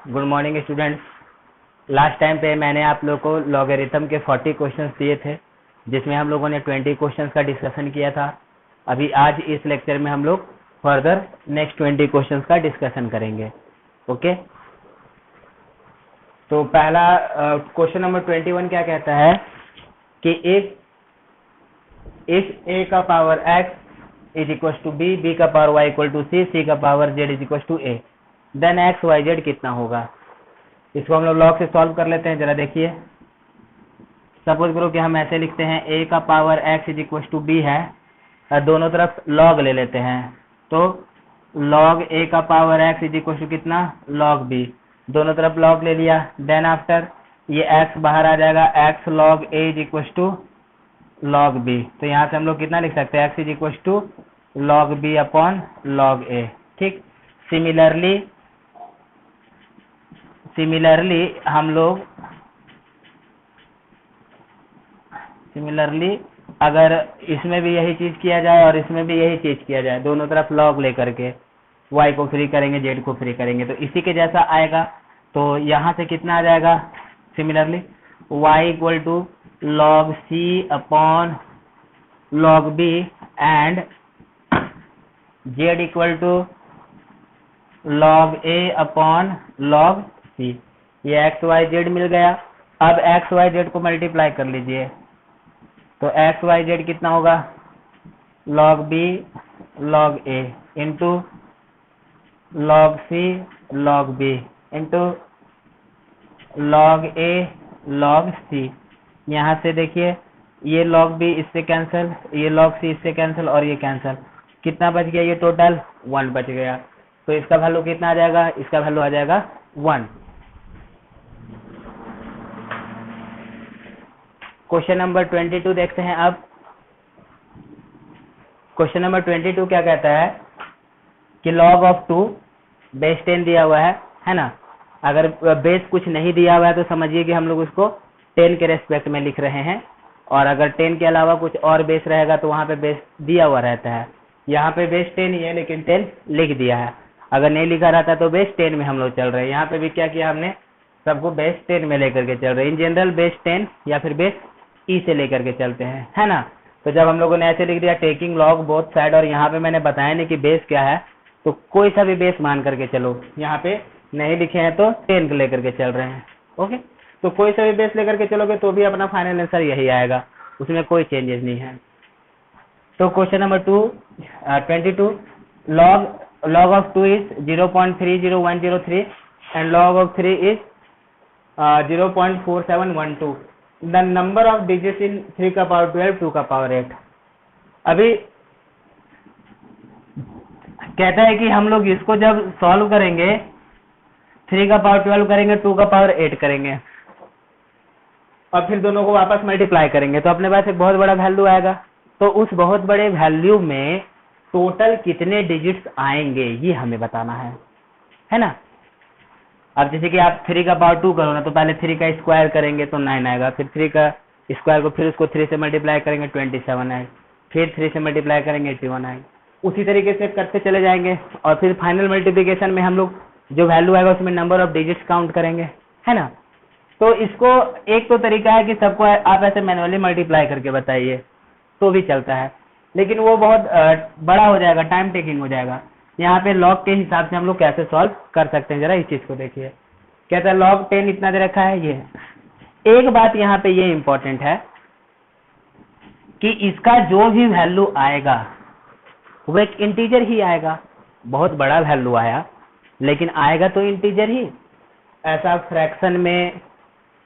Good morning students. Last time पे मैंने आप लोग को लॉगरिथम के 40 क्वेश्चंस दिए थे, जिसमें हम लोगों ने 20 क्वेश्चंस का डिस्कशन किया था। अभी आज इस लेक्चर में हम लोग फर्दर नेक्स्ट 20 क्वेश्चंस का डिस्कशन करेंगे। ओके, तो पहला क्वेश्चन नंबर 21 क्या कहता है कि इफ a का power x is equal to b का power y equal to c का power z is equal to a, then X Y Z कितना होगा। इसको हम लोग लॉग से सॉल्व कर लेते हैं। जरा देखिए, सपोज करो कि हम ऐसे लिखते हैं a का power x is equal to b है, और दोनों तरफ लॉग ले लेते हैं। तो लॉग a का power x is equal to कितना, लॉग b, दोनों तरफ लॉग ले लिया। देन आफ्टर ये x बाहर आ जाएगा, x log a is equal to log b। तो यहाँ से हम लोग कितना लिख सकते हैं, x is equal to log b upon log a। ठीक, सिमिलरली हम लोग अगर इसमें भी यही चीज किया जाए और इसमें भी यही चीज किया जाए, दोनों तरफ लॉग लेकर के y को फ्री करेंगे, z को फ्री करेंगे, तो इसी के जैसा आएगा। तो यहाँ से कितना आ जाएगा, similarly y equal to log c upon log b and z equal to log a upon log c। ये एक्स वाई जेड मिल गया। अब एक्स वाई जेड को मल्टीप्लाई कर लीजिए, तो एक्स वाई जेड कितना होगा, log b log a into log c log b into log a log c। यहाँ से देखिए, ये लॉग b इससे कैंसिल, ये लॉग c इससे कैंसिल और ये कैंसिल, कितना बच गया, ये टोटल 1 बच गया। तो इसका वैल्यू कितना आ जाएगा, इसका वैल्यू आ जाएगा 1। क्वेश्चन नंबर 22 देखते हैं। अब क्वेश्चन नंबर 22 क्या कहता है कि log ऑफ 2 बेस 10 दिया हुआ है ना। अगर बेस कुछ नहीं दिया हुआ है तो समझिए कि हम लोग उसको 10 के रेस्पेक्ट में लिख रहे हैं, और अगर 10 के अलावा कुछ और बेस रहेगा तो वहां पे बेस दिया हुआ रहता है। यहाँ पे बेस 10 ही है, लेकिन 10 लिख दिया है। अगर नहीं लिखा रहता तो बेस 10 में हम लोग चल रहे हैं। यहाँ पे भी क्या किया हमने, सबको बेस 10 में लेकर के चल रहे हैं। इन जनरल बेस 10 या फिर बेस ई से लेकर के चलते हैं, है ना। तो जब हम लोगों ने ऐसे लिख दिया टेकिंग लॉग बोथ साइड, और यहाँ पे मैंने बताया नहीं कि बेस क्या है, तो कोई सा भी बेस मान करके चलो। यहाँ पे नहीं लिखे हैं तो 10 लेकर के चल रहे हैं। ओके, तो कोई सा भी बेस लेकर के चलोगे तो भी अपना फाइनल आंसर यही आएगा, उसमें कोई चेंजेस नहीं है। तो question number 22, log of 2 is 0.30103 and log of 3 is 0.4712। The number of digits in 3 का पावर 12, 2 का पावर 8। अभी कहता है कि हम लोग इसको जब सॉल्व करेंगे, 3 का पावर 12 करेंगे, 2 का पावर 8 करेंगे, और फिर दोनों को वापस मल्टीप्लाई करेंगे, तो अपने पास एक बहुत बड़ा वैल्यू आएगा। तो उस बहुत बड़े वैल्यू में टोटल कितने डिजिट्स आएंगे ये हमें बताना है ना। अब जैसे कि आप 3 का पावर 2 करो ना, तो पहले 3 का स्क्वायर करेंगे तो 9 आएगा, फिर 3 का स्क्वायर को फिर उसको 3 से मल्टीप्लाई करेंगे 27 आएगा, फिर 3 से मल्टीप्लाई करेंगे 81 आएगा। उसी तरीके से करते चले जाएंगे, और फिर फाइनल मल्टीप्लिकेशन में हम लोग जो वैल्यू आएगा उसमें नंबर ऑफ डिजिट्स काउंट करेंगे, है ना। तो इसको एक तो तरीका है कि सबको आप ऐसे मैनुअली मल्टीप्लाई करके बताइए तो भी चलता है, लेकिन वो बहुत बड़ा हो जाएगा, टाइम टेकिंग हो जाएगा। यहाँ पे लॉग के हिसाब से हम लोग कैसे सॉल्व कर सकते हैं, जरा इस चीज को देखिए। कहता है log 10 इतना दे रखा है। ये एक बात यहाँ पे ये इंपॉर्टेंट है कि इसका जो भी वैल्यू आएगा वो एक इंटीजर ही आएगा। बहुत बड़ा वैल्यू आया, लेकिन आएगा तो इंटीजर ही, ऐसा फ्रैक्शन में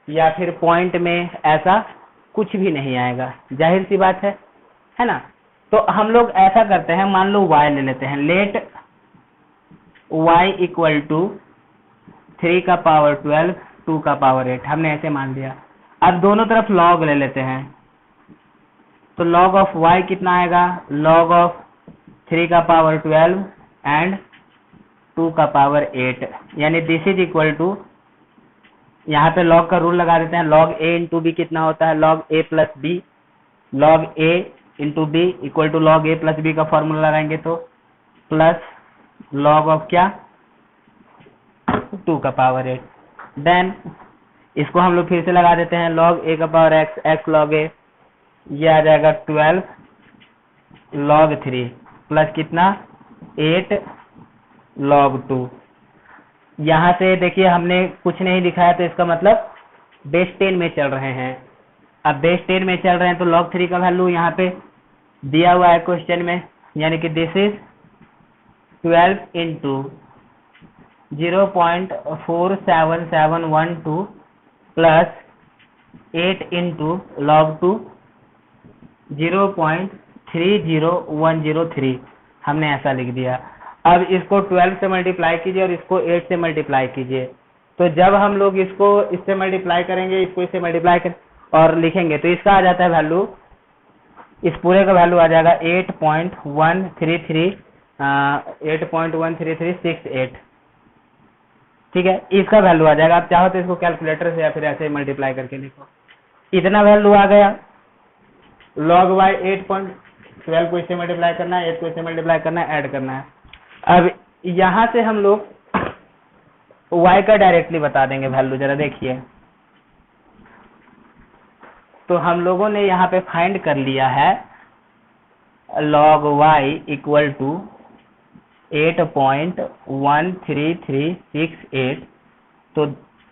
या फिर पॉइंट में ऐसा कुछ भी नहीं आएगा, जाहिर सी बात है ना। तो हम लोग ऐसा करते हैं, मान लो y ले लेते हैं, लेट y इक्वल टू 3 का पावर 12, 2 का पावर 8, हमने ऐसे मान लिया। अब दोनों तरफ log ले लेते हैं, तो log ऑफ y कितना आएगा, log ऑफ 3 का पावर 12 एंड 2 का पावर 8, यानी दिस इज इक्वल टू, यहाँ पे log का रूल लगा देते हैं, log a इंटू बी कितना होता है, log a plus b, log a into b equal to log a plus b का फॉर्मूला लगाएंगे तो प्लस log ऑफ क्या, 2 का पावर 8। देन इसको हम लोग फिर से लगा देते हैं, log a का power x, x log a, ये आ जाएगा 12 log 3 प्लस कितना 8 log 2। यहाँ से देखिए हमने कुछ नहीं दिखाया, तो इसका मतलब बेस 10 में चल रहे हैं। अब बेस 10 में चल रहे हैं तो log 3 का वैल्यू यहाँ पे दिया हुआ है क्वेश्चन में, यानी कि this is 12 into 0.47712 plus 8 into log 2 0.30103, हमने ऐसा लिख दिया। अब इसको 12 से मल्टीप्लाई कीजिए और इसको 8 से मल्टीप्लाई कीजिए, तो जब हम लोग इसको इससे मल्टीप्लाई करेंगे, इसको इससे मल्टीप्लाई कर और लिखेंगे, तो इसका आ जाता है वैल्यू, इस पूरे का वैल्यू आ जाएगा 8.1338। ठीक है, इसका वैल्यू आ जाएगा। आप चाहो तो इसको कैलकुलेटर से या फिर ऐसे मल्टीप्लाई करके लिखो, इतना वैल्यू आ गया। log y 8.12 को इससे मल्टीप्लाई करना है, 8 को इससे मल्टीप्लाई करना है, ऐड करना है। अब यहां से हम लोग y का डायरेक्टली बता देंगे वैल्यू, जरा देखिए। तो हम लोगों ने यहाँ पे फाइंड कर लिया है log y इक्वल टू 8.13368। तो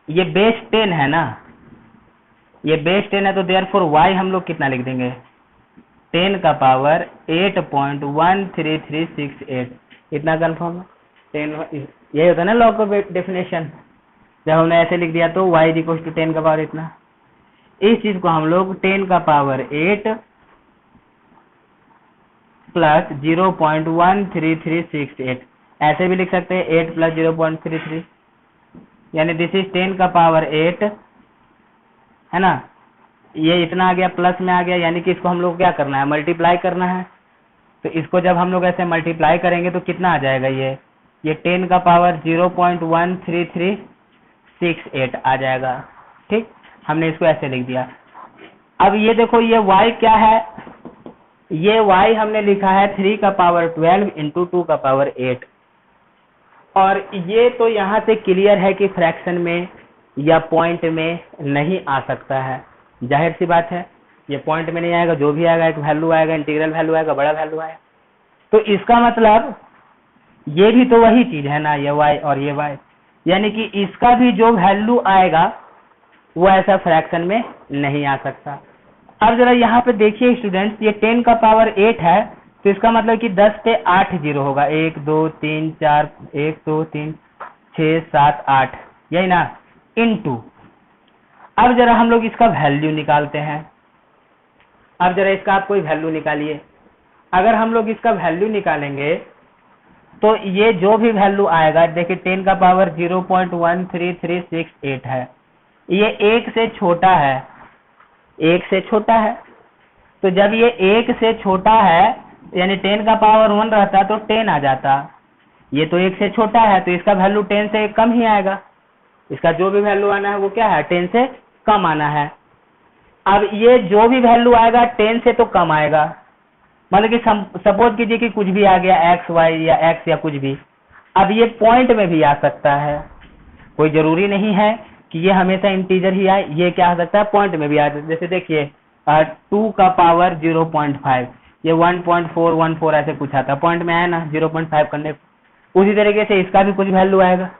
ये बेस 10 है ना, ये बेस 10 है, तो देयरफॉर y हम लोग कितना लिख देंगे, 10 का पावर 8.13368। इतना कंफर्म है? 10 यही होता है ना लॉग का डेफिनेशन। जब हमने ऐसे लिख दिया तो y इक्वल टू 10 का पावर इतना, इस चीज को हम लोग 10 का पावर 8 प्लस 0.13368 ऐसे भी लिख सकते हैं, 8 प्लस 0.33, यानी दिस इज 10 का पावर 8 है ना। ये इतना आ गया, प्लस में आ गया, यानी कि इसको हम लोग क्या करना है, मल्टीप्लाई करना है। तो इसको जब हम लोग ऐसे मल्टीप्लाई करेंगे तो कितना आ जाएगा, ये 10 का पावर 0.13368 आ जाएगा। ठीक, हमने इसको ऐसे लिख दिया। अब ये देखो, ये y क्या है, ये y हमने लिखा है 3 का पावर 12 इंटू 2 का पावर 8। और ये तो यहाँ से क्लियर है कि फ्रैक्शन में या पॉइंट में नहीं आ सकता है, जाहिर सी बात है, ये पॉइंट में नहीं आएगा, जो भी आएगा एक वैल्यू आएगा, इंटीग्रल वैल्यू आएगा, बड़ा वैल्यू आएगा। तो इसका मतलब ये भी तो वही चीज है ना, ये y और ये y, यानी कि इसका भी जो वैल्यू आएगा वो ऐसा फ्रैक्शन में नहीं आ सकता। अब जरा यहाँ पे देखिए स्टूडेंट्स, ये 10 का पावर 8 है, तो इसका मतलब कि 10 पे 8 जीरो होगा, 1 2 3 4 1 2 3 6 7 8, यही ना, इनटू। अब जरा हम लोग इसका वैल्यू निकालते हैं। अब जरा इसका आप कोई वैल्यू निकालिए। अगर हम लोग इसका वैल्यू निकालेंगे तो ये जो भी वैल्यू आएगा, देखिए 10 का पावर 0.13368 है, ये 1 से छोटा है, 1 से छोटा है। तो जब ये 1 से छोटा है, यानी 10 का पावर 1 रहता तो 10 आ जाता, ये तो 1 से छोटा है, तो इसका वैल्यू 10 से कम ही आएगा। इसका जो भी वैल्यू आना है वो क्या है, 10 से कम आना है। अब ये जो भी वैल्यू आएगा 10 से तो कम आएगा, मतलब कि सपोज कीजिए कि कुछ भी आ गया, एक्स वाई या एक्स या कुछ भी। अब ये पॉइंट में भी आ सकता है, कोई जरूरी नहीं है कि ये हमेशा इंटीजर ही आए, ये क्या आ सकता है, पॉइंट में भी आ सकता है। जैसे देखिए 2 का पावर 0.5, ये 1.414 ऐसे कुछ आता है, पॉइंट में आया ना 0.5 करने। उसी तरीके से इसका भी कुछ वैल्यू आएगा,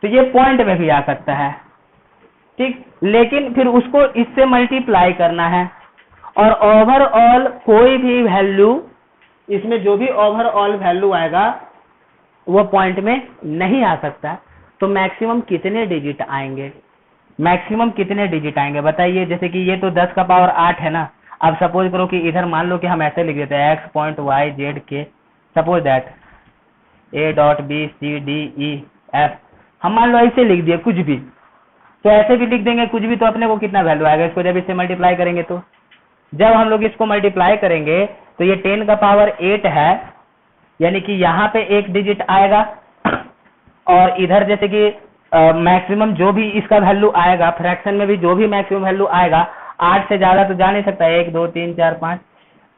तो ये पॉइंट में भी आ सकता है। ठीक, लेकिन फिर उसको इससे मल्टीप्लाई करना है, और ओवरऑल कोई भी वैल्यू, इसमें जो भी ओवरऑल वैल्यू आएगा वो पॉइंट में नहीं आ सकता। तो मैक्सिमम कितने डिजिट आएंगे, मैक्सिमम कितने डिजिट आएंगे बताइए। जैसे कि ये तो 10 का पावर 8 है ना, अब सपोज करो कि इधर मान लो कि हम ऐसे लिख देते हैं x.y.z सपोज दैट a.b.c.d.e.f, हम मान लो ऐसे लिख दिए कुछ भी, तो ऐसे भी लिख देंगे कुछ भी, तो अपने को कितना वैल्यू आएगा, इसको जब इससे मल्टीप्लाई करेंगे, तो जब हम लोग इसको मल्टीप्लाई करेंगे तो ये 10 का पावर 8 है, यानी कि यहाँ पे एक डिजिट आएगा, और इधर जैसे कि मैक्सिमम जो भी इसका वैल्यू आएगा, फ्रैक्शन में भी जो भी मैक्सिमम वैल्यू आएगा, 8 से ज्यादा तो जा नहीं सकता, 1 2 3 4 5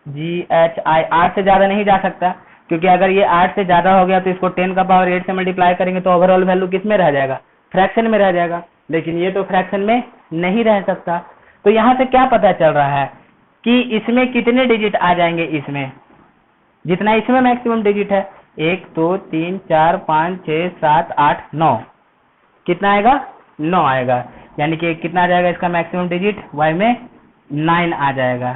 GHI 8 से ज्यादा नहीं जा सकता। क्योंकि अगर ये 8 से ज्यादा हो गया तो इसको 10 का पावर 8 से मल्टीप्लाई करेंगे तो ओवरऑल वैल्यू किस में रह जाएगा, फ्रैक्शन में रह जाएगा, लेकिन ये तो फ्रैक्शन में नहीं रह सकता। तो यहाँ से क्या पता चल रहा है कि इसमें कितने डिजिट आ जाएंगे, इसमें जितना इसमें मैक्सिमम डिजिट है 1 2 3 4 5 6 7 8 9, कितना आएगा 9 आएगा, यानी कि कितना आ जाएगा इसका मैक्सिमम डिजिट y में 9 आ जाएगा,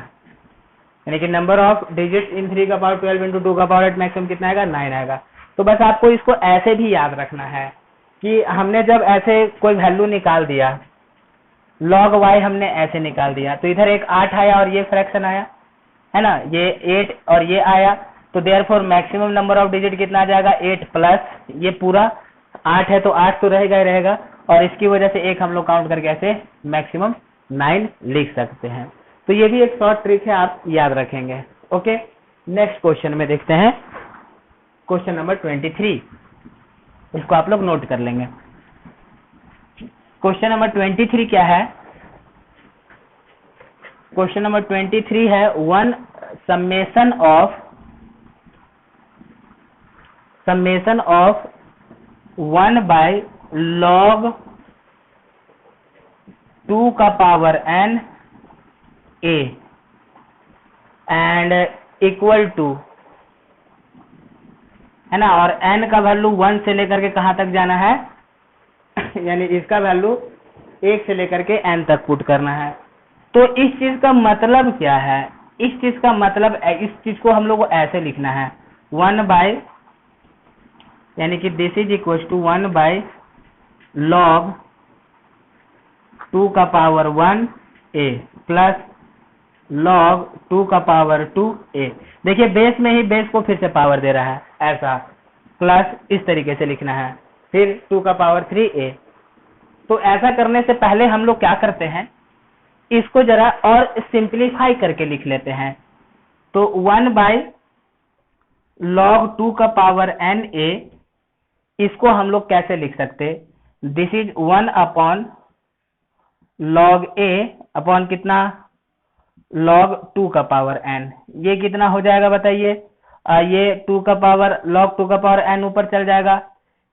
यानी कि नंबर ऑफ डिजिट इन 3 का पावर 12 इंटू 2 का पावर 8 मैक्सिमम कितना आएगा 9 आएगा। तो बस आपको इसको ऐसे भी याद रखना है कि हमने जब ऐसे कोई वैल्यू निकाल दिया log y हमने ऐसे निकाल दिया तो इधर एक 8 आया और ये फ्रैक्शन आया है ना, ये 8 और ये आया, तो therefore maximum number of digit कितना आ जाएगा 8 प्लस ये पूरा 8 है तो 8 तो रहेगा ही रहेगा, और इसकी वजह से एक हम लोग काउंट करके ऐसे मैक्सिमम 9 लिख सकते हैं। तो ये भी एक शॉर्ट ट्रिक है, आप याद रखेंगे। ओके, नेक्स्ट क्वेश्चन में देखते हैं, क्वेश्चन नंबर 23, इसको आप लोग नोट कर लेंगे। क्वेश्चन नंबर 23 क्या है, क्वेश्चन नंबर 23 है one summation of 1 by log 2 का पावर n a and equal to, है ना, और n का वैल्यू 1 से लेकर के कहां तक जाना है यानी इसका वैल्यू 1 से लेकर के n तक पुट करना है। तो इस चीज का मतलब क्या है, इस चीज का मतलब, इस चीज को हम लोग को ऐसे लिखना है 1 बाय, यानी कि this is equal to 1 by log 2 का पावर 1 a प्लस log 2 का पावर 2 a। देखिए बेस में ही बेस को फिर से पावर दे रहा है, ऐसा प्लस इस तरीके से लिखना है, फिर 2 का पावर 3a। तो ऐसा करने से पहले हम लोग क्या करते हैं, इसको जरा और सिंप्लीफाई करके लिख लेते हैं। तो 1 बाय log 2 का पावर n a, इसको हम लोग कैसे लिख सकते, this is 1 upon log a upon कितना log 2 का पावर n, ये कितना हो जाएगा बताइए, ये 2 का पावर log 2 का पावर n ऊपर चल जाएगा,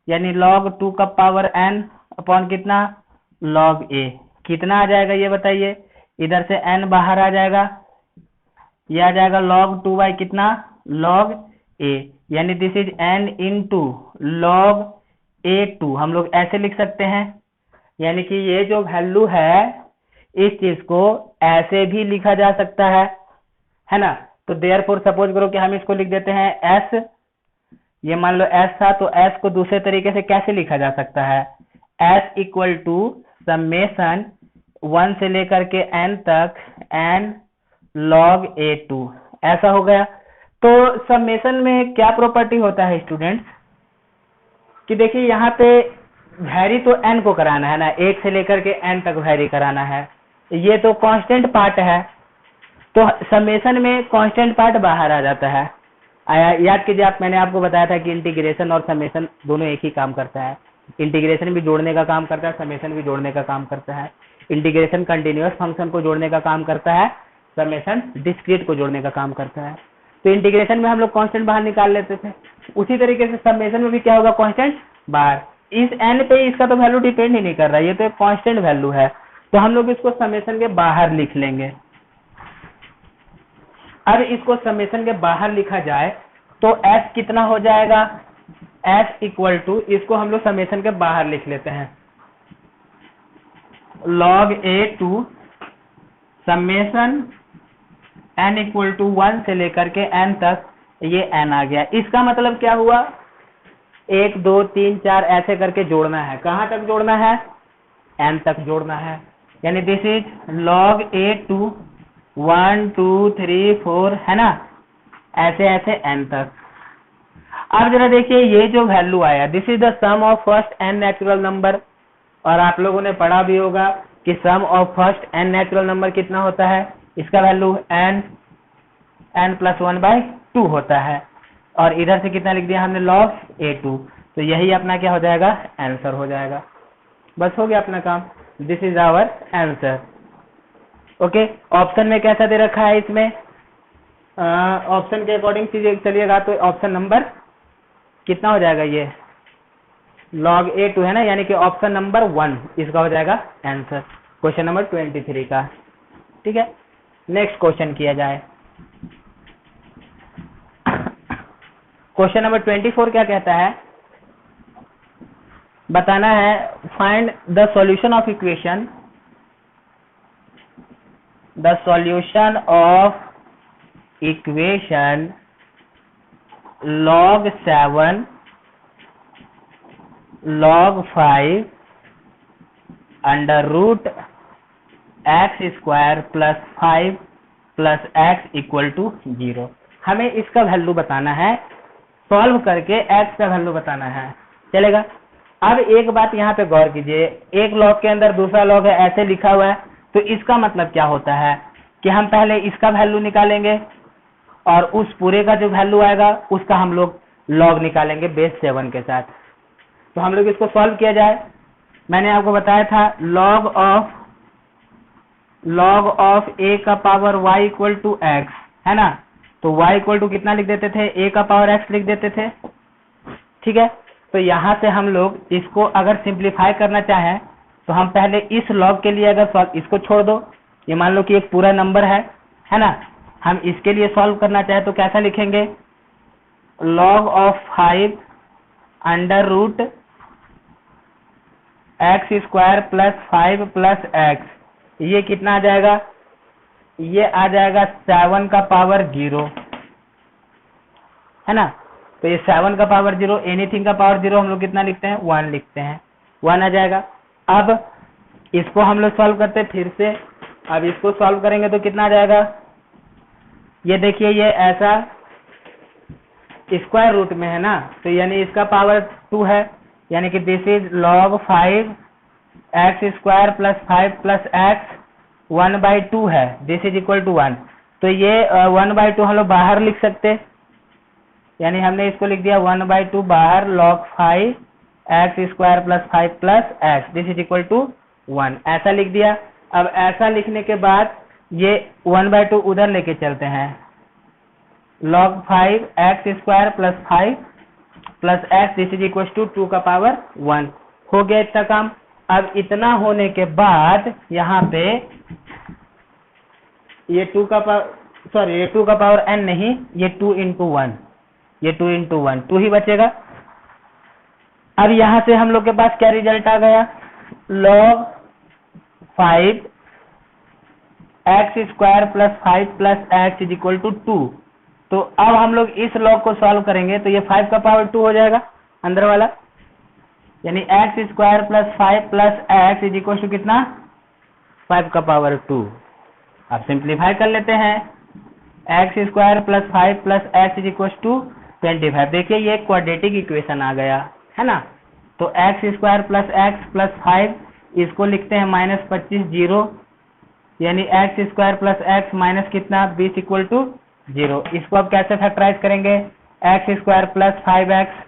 यानी log 2 का पावर n अपॉन कितना log a, कितना आ जाएगा ये बताइए, इधर से n बाहर आ जाएगा, ये आ जाएगा log 2 बाई कितना log a, यानी this is n into log a2, हम लोग ऐसे लिख सकते हैं। यानी कि ये जो वैल्यू है इस चीज को ऐसे भी लिखा जा सकता है ना। तो देयरफॉर सपोज करो कि हम इसको लिख देते हैं s, ये मान लो s था, तो s को दूसरे तरीके से कैसे लिखा जा सकता है, s इक्वल टू समेशन 1 से लेकर के n तक n log a2, ऐसा हो गया। तो समेशन में क्या प्रॉपर्टी होता है स्टूडेंट्स, कि देखिए यहाँ पे वैरी तो n को कराना है ना, 1 से लेकर के n तक वैरी कराना है, ये तो कांस्टेंट पार्ट है, तो समेशन में कांस्टेंट पार्ट बाहर आ जाता है। याद कीजिए आप, मैंने आपको बताया था कि इंटीग्रेशन और समेशन दोनों एक ही काम करता है, इंटीग्रेशन भी जोड़ने का काम करता है, समेशन भी जोड़ने का काम करता है। इंटीग्रेशन कंटिन्यूअस फंक्शन को जोड़ने का काम करता है, समेशन डिस्क्रीट को जोड़ने का काम करता है। तो इंटीग्रेशन में हम लोग कांस्टेंट बाहर निकाल लेते थे, उसी तरीके से समेशन में भी क्या होगा, कांस्टेंट बाहर। इस n पे इसका तो वैल्यू डिपेंड ही नहीं कर रहा है, ये तो एक कांस्टेंट वैल्यू है, तो हम लोग इसको समेशन के बाहर लिख लेंगे। अब इसको समेशन के बाहर लिखा जाए तो s कितना हो जाएगा, s इक्वल टू, इसको हम लोग समेशन के बाहर लिख लेते हैं, log a2 summation n equal to 1 से लेकर के n तक, ये n आ गया। इसका मतलब क्या हुआ, 1 2 3 4 ऐसे करके जोड़ना है, कहां तक जोड़ना है, n तक जोड़ना है, यानी दिस इज log a2 1 2 3 4, है ना, ऐसे ऐसे n तक। अब जरा देखिए ये जो वैल्यू आया, this is the sum of first n natural number, और आप लोगों ने पढ़ा भी होगा कि sum of first n natural number कितना होता है, इसका वैल्यू n प्लस 1 बाई 2 होता है, और इधर से कितना लिख दिया हमने log a2, तो यही अपना क्या हो जाएगा, आंसर हो जाएगा। बस हो गया अपना काम, this is our answer. Okay, option में कैसा दे रखा है, इसमें ऑप्शन के अकॉर्डिंग चलिएगा तो ऑप्शन नंबर कितना हो जाएगा, ये log A2 है ना, यानी कि ऑप्शन नंबर 1 इसका हो जाएगा आंसर क्वेश्चन नंबर 23 का। ठीक है, नेक्स्ट क्वेश्चन किया जाए। क्वेश्चन नंबर 24 क्या कहता है, बताना है find the solution of equation, the solution of equation log 7 log 5 under root x square plus 5 plus x equal to 0। हमें इसका वैल्यू बताना है, सॉल्व करके एक्स का वैल्यू बताना है, चलेगा। अब एक बात यहाँ पे गौर कीजिए, एक लॉग के अंदर दूसरा लॉग है ऐसे लिखा हुआ है, तो इसका मतलब क्या होता है कि हम पहले इसका वैल्यू निकालेंगे और उस पूरे का जो वैल्यू आएगा उसका हम लोग लॉग निकालेंगे बेस 7 के साथ। तो हम लोग इसको सॉल्व किया जाए। मैंने आपको बताया था log ऑफ a का power y equal to x है ना, तो y इक्वल टू कितना लिख देते थे, a का पावर x लिख देते थे। ठीक है, तो यहां से हम लोग इसको अगर सिंप्लीफाई करना चाहें तो हम पहले इस log के लिए अगर इसको छोड़ दो, ये मान लो कि एक पूरा नंबर है ना, हम इसके लिए सॉल्व करना चाहे तो कैसा लिखेंगे, log of 5 under root x square plus 5 plus x, ये कितना आ जाएगा, ये आ जाएगा 7 का पावर 0 है ना। तो ये 7 का पावर 0, एनीथिंग का पावर 0 हम लोग कितना लिखते हैं, 1 लिखते हैं, 1 आ जाएगा। अब इसको हम लोग सॉल्व करते हैं फिर से, अब इसको सॉल्व करेंगे तो कितना आ जाएगा, ये देखिए ये ऐसा स्क्वायर रूट में है ना, तो यानी इसका पावर 2 है, यानी कि this is log 5 x square plus 5 plus x 1/2 है, दिस इज इक्वल टू 1। तो ये 1/2 हम लोग बाहर लिख सकते, यानी हमने इसको लिख दिया 1/2 बाहर, log 5 x square plus 5 plus x this is equal to 1, ऐसा लिख दिया। अब ऐसा लिखने के बाद ये 1/2 उधर लेके चलते हैं, log 5 x square plus 5 plus x this is equal to 2 का पावर 1, हो गया इतना काम। अब इतना होने के बाद यहाँ पे ये 2 का पावर n नहीं, ये 2 into 1, ये 2 into 1 2 ही बचेगा। अब यहां से हम लोग के पास क्या रिजल्ट आ गया, log 5 x square plus 5 plus x is equal to 2। तो अब हम लोग इस लॉग को सॉल्व करेंगे तो ये 5 का पावर 2 हो जाएगा अंदर वाला, यानी x square plus 5 plus x is equal to कितना, 5 का पावर 2। अब सिंप्लीफाई कर लेते हैं, x square plus 5 plus x is equal to 25। देखिए ये क्वाड्रेटिक इक्वेशन आ गया है ना, तो x square plus x plus 5 इसको लिखते हैं -25 0, यानी x square plus x minus कितना 20 इक्वल टू 0। इसको अब कैसे फैक्टराइज करेंगे, x square plus 5x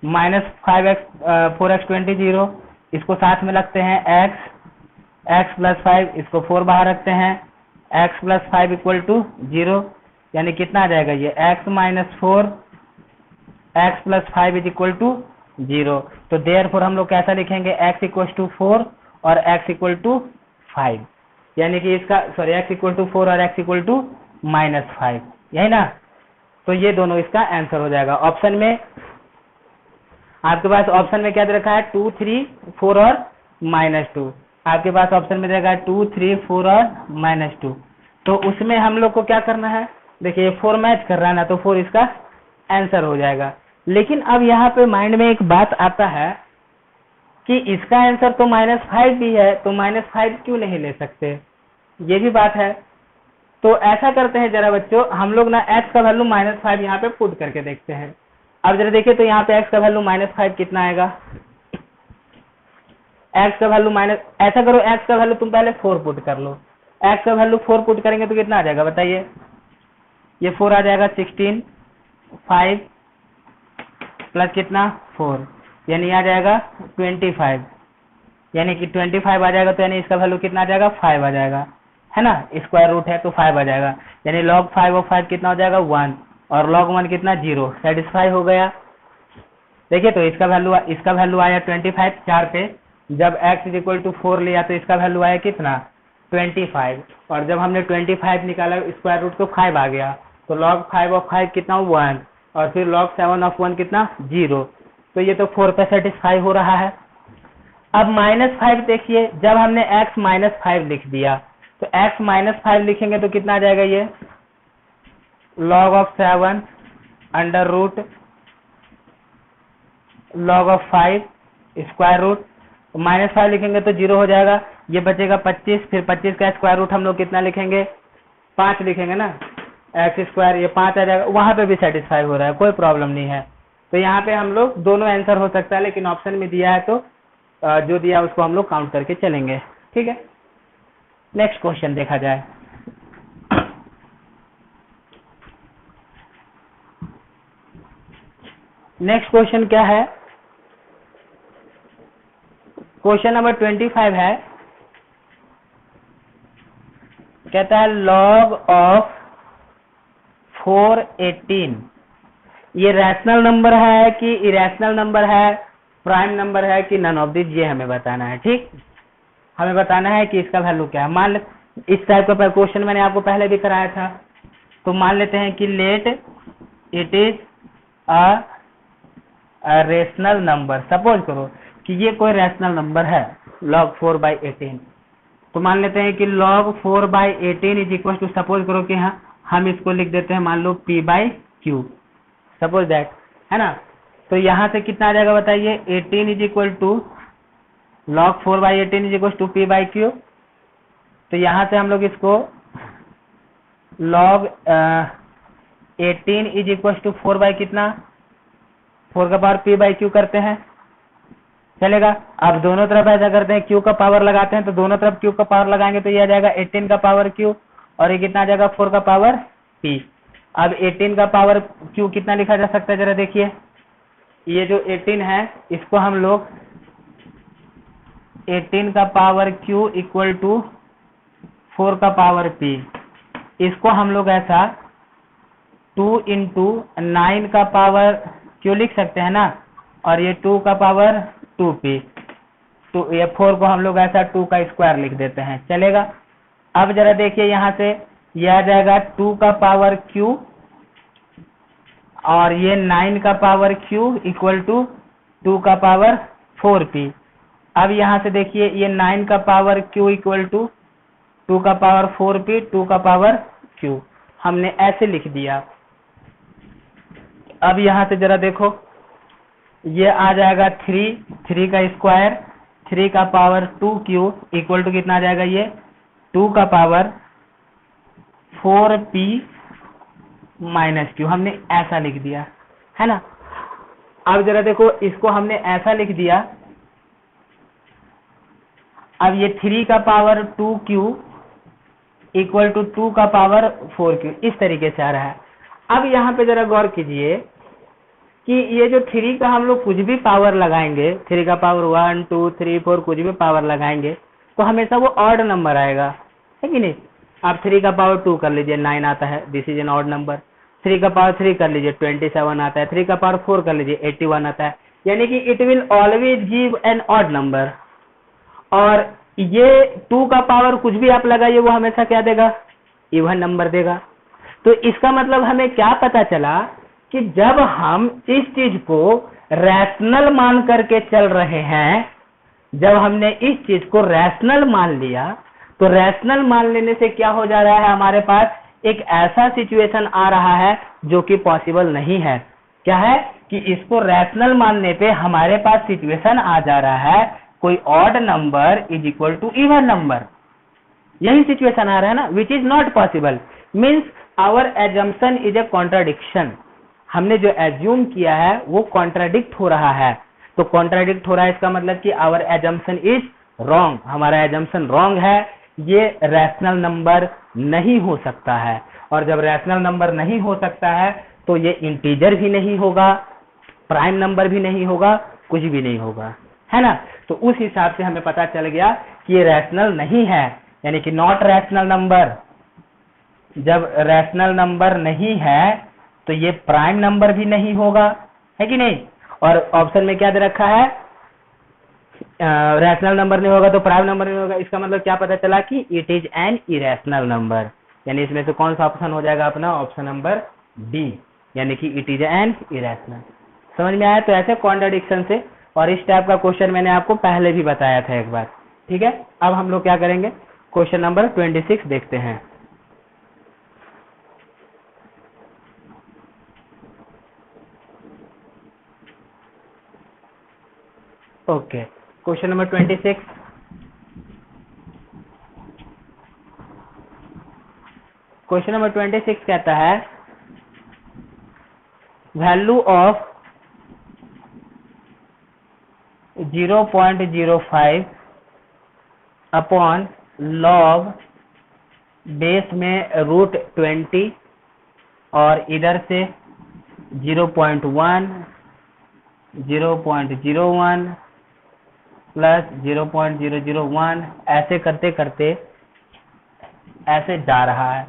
minus 5x 4x 20 0, इसको साथ में रखते हैं x प्लस 5, इसको 4 बाहर रखते हैं, x प्लस 5 इक्वल टू 0, यानी कितना आ जाएगा ये x minus 4 x plus 5 is equal to 0। तो देयरफॉर हम लोग कैसा लिखेंगे, x इक्वल टू 4 और x इक्वल टू 5, यानी कि इसका x इक्वल टू 4 और x इक्वल टू -5, यही ना। तो ये दोनों इसका आंसर हो जाएगा। ऑप्शन में आपके पास ऑप्शन में क्या दे रखा है, 2 3 4 और -2, आपके पास ऑप्शन में देगा 2 3 4 और -2। तो उसमें हम लोग को क्या करना है, देखिए 4 मैच कर रहा है ना, तो 4 इसका आंसर हो जाएगा। लेकिन अब यहाँ पे माइंड में एक बात आता है कि इसका आंसर तो -5 भी है, तो -5 क्यों नहीं ले सकते, ये भी बात है। तो ऐसा करते हैं जरा बच्चों, हम लोग ना x का वैल्यू -5 यहाँ पे पुट करके देखते हैं। अब जरा देखिए तो यहाँ पे x का वैल्यू -5 कितना आएगा, x का वैल्यू ऐसा करो, x का वैल्यू तुम पहले 4 पुट कर लो, x का वैल्यू 4 पुट करेंगे तो कितना आ जाएगा बताइए, ये 4 आ जाएगा 16, 5 प्लस कितना 4, यानी आ जाएगा 25, यानी कि 25 आ जाएगा, तो यानी इसका वैल्यू कितना आ जाएगा 5 आ जाएगा, है ना, स्क्वायर रूट है तो 5 आ जाएगा, यानी log 5 ऑफ 5 कितना हो जाएगा 1, और log 1 कितना 0, सेटिस्फाई हो गया। देखिए तो इसका वैल्यू आया 25 4 पे, जब x इज इक्वल टू 4 लिया तो इसका वैल्यू आया कितना 25, और जब हमने 25 निकाला स्क्वायर रूट तो 5 आ गया, तो log 5 ऑफ 5 कितना 1, और फिर log 7 ऑफ 1 कितना 0, तो ये तो 4 पे सेटिस्फाई हो रहा है। अब -5 देखिए, जब हमने x -5 लिख दिया तो x -5 लिखेंगे तो कितना आ जाएगा, ये log of 7 under root log of 5 square root, -5 लिखेंगे तो 0 हो जाएगा, ये बचेगा 25, फिर 25 का स्क्वायर रूट हम लोग कितना लिखेंगे 5 लिखेंगे ना, एक्स स्क्वायर, ये 5 आ जाएगा, वहां पे भी सेटिस्फाई हो रहा है, कोई प्रॉब्लम नहीं है। तो यहाँ पे हम लोग दोनों आंसर हो सकता है, लेकिन ऑप्शन में दिया है तो जो दिया उसको हम लोग काउंट करके चलेंगे, ठीक है। नेक्स्ट क्वेश्चन देखा जाए। नेक्स्ट क्वेश्चन क्या है, क्वेश्चन नंबर 25 है, कहता है log ऑफ 418 ये रैशनल नंबर है कि इरेशनल नंबर है, प्राइम नंबर है कि नन ऑफ दिस, ये हमें बताना है, ठीक। हमें बताना है कि इसका वैल्यू क्या है। मान ले इस टाइप का क्वेश्चन मैंने आपको पहले भी कराया था, तो मान लेते हैं कि let it is a rational number, suppose करो कि ये कोई रैशनल नंबर है log 4/18, तो मान लेते हैं कि log 4/18 is equal to, suppose करो कि हाँ हम इसको लिख देते हैं मान लो p/q, सपोज दैट, है ना। तो यहाँ से कितना आ जाएगा बताइए, 18 is equal to log 4/18 is equal to p/q, तो यहाँ से हम लोग इसको log 18 is equal to 4 by कितना 4 का पावर p/q करते हैं, चलेगा। अब दोनों तरफ ऐसा करते हैं, q का पावर लगाते हैं, तो दोनों तरफ q का पावर लगाएंगे तो ये आ जाएगा 18 का पावर q, और ये कितना आ जाएगा 4 का पावर p। अब 18 का पावर q कितना लिखा जा सकता है, जरा देखिए, ये जो 18 है इसको हम लोग 18 का पावर q इक्वल टू 4 का पावर p, इसको हम लोग ऐसा 2 इंटू 9 का पावर q लिख सकते हैं ना, और ये 2 का पावर 2p, तो ये 4 को हम लोग ऐसा 2 का स्क्वायर लिख देते हैं, चलेगा। अब जरा देखिए यहाँ से ये आ जाएगा 2 का पावर q, और ये 9 का पावर q इक्वल टू 2 का पावर 4p। अब यहाँ से देखिए ये 9 का पावर q इक्वल टू 2 का पावर 4p, 2 का पावर q, हमने ऐसे लिख दिया। अब यहाँ से जरा देखो, ये आ जाएगा 3 का स्क्वायर, 3 का पावर 2q इक्वल टू कितना आ जाएगा, ये 2 का पावर 4p माइनस q, हमने ऐसा लिख दिया, है ना। अब जरा देखो, इसको हमने ऐसा लिख दिया, अब ये 3 का पावर 2q इक्वल टू 2 का पावर 4q, इस तरीके से आ रहा है। अब यहाँ पे जरा गौर कीजिए कि ये जो 3 का हम लोग कुछ भी पावर लगाएंगे, 3 का पावर 1 2 3 4 कुछ भी पावर लगाएंगे तो हमेशा वो ऑड नंबर आएगा, है कि नहीं। आप 3 का पावर 2 कर लीजिए 9 आता है, this is an odd number. 3 का पावर 3 कर लीजिए 27 आता है, 3 का पावर 4 कर लीजिए 81 आता है, यानी कि it will always give an odd number. और ये 2 का पावर कुछ भी आप लगाइए वो हमेशा क्या देगा, इवन नंबर देगा। तो इसका मतलब हमें क्या पता चला कि जब हम इस चीज को रैशनल मान करके चल रहे हैं, जब हमने इस चीज को रैशनल मान लिया, तो रैशनल मान लेने से क्या हो जा रहा है, हमारे पास एक ऐसा सिचुएशन आ रहा है जो कि पॉसिबल नहीं है। क्या है कि इसको रैशनल मानने पे हमारे पास सिचुएशन आ जा रहा है कोई odd number is equal to even number, यही सिचुएशन आ रहा है ना, which is not possible, means our assumption is a contradiction. हमने जो एज्यूम किया है वो कॉन्ट्राडिक्ट हो रहा है, तो कॉन्ट्राडिक्ट हो रहा है इसका मतलब कि आवर एजम्पशन इज रॉन्ग, हमारा एजम्पशन रॉन्ग है, ये रैशनल नंबर नहीं हो सकता है। और जब रैशनल नंबर नहीं हो सकता है तो ये इंटीजर भी नहीं होगा, प्राइम नंबर भी नहीं होगा, कुछ भी नहीं होगा, है ना। तो उस हिसाब से हमें पता चल गया कि ये रैशनल नहीं है, यानी कि नॉट रैशनल नंबर। जब रैशनल नंबर नहीं है तो ये प्राइम नंबर भी नहीं होगा, है कि नहीं। और ऑप्शन में क्या दे रखा है, रैशनल नंबर नहीं होगा तो प्राइम नंबर नहीं होगा। इसका मतलब क्या पता चला कि it is an irrational number, यानी इसमें से कौन सा ऑप्शन हो जाएगा अपना, ऑप्शन नंबर डी, यानी कि इट इज एन इरेशनल। समझ में आया। तो ऐसे कॉन्ट्राडिक्शन से, और इस टाइप का क्वेश्चन मैंने आपको पहले भी बताया था एक बार, ठीक है। अब हम लोग क्या करेंगे, क्वेश्चन नंबर 26 देखते हैं। Okay, question number 26। Question number 26 कहता है value of 0.05 upon log base में √20 और इधर से 0.1, 0.01 प्लस 0.001 ऐसे करते करते ऐसे जा रहा है,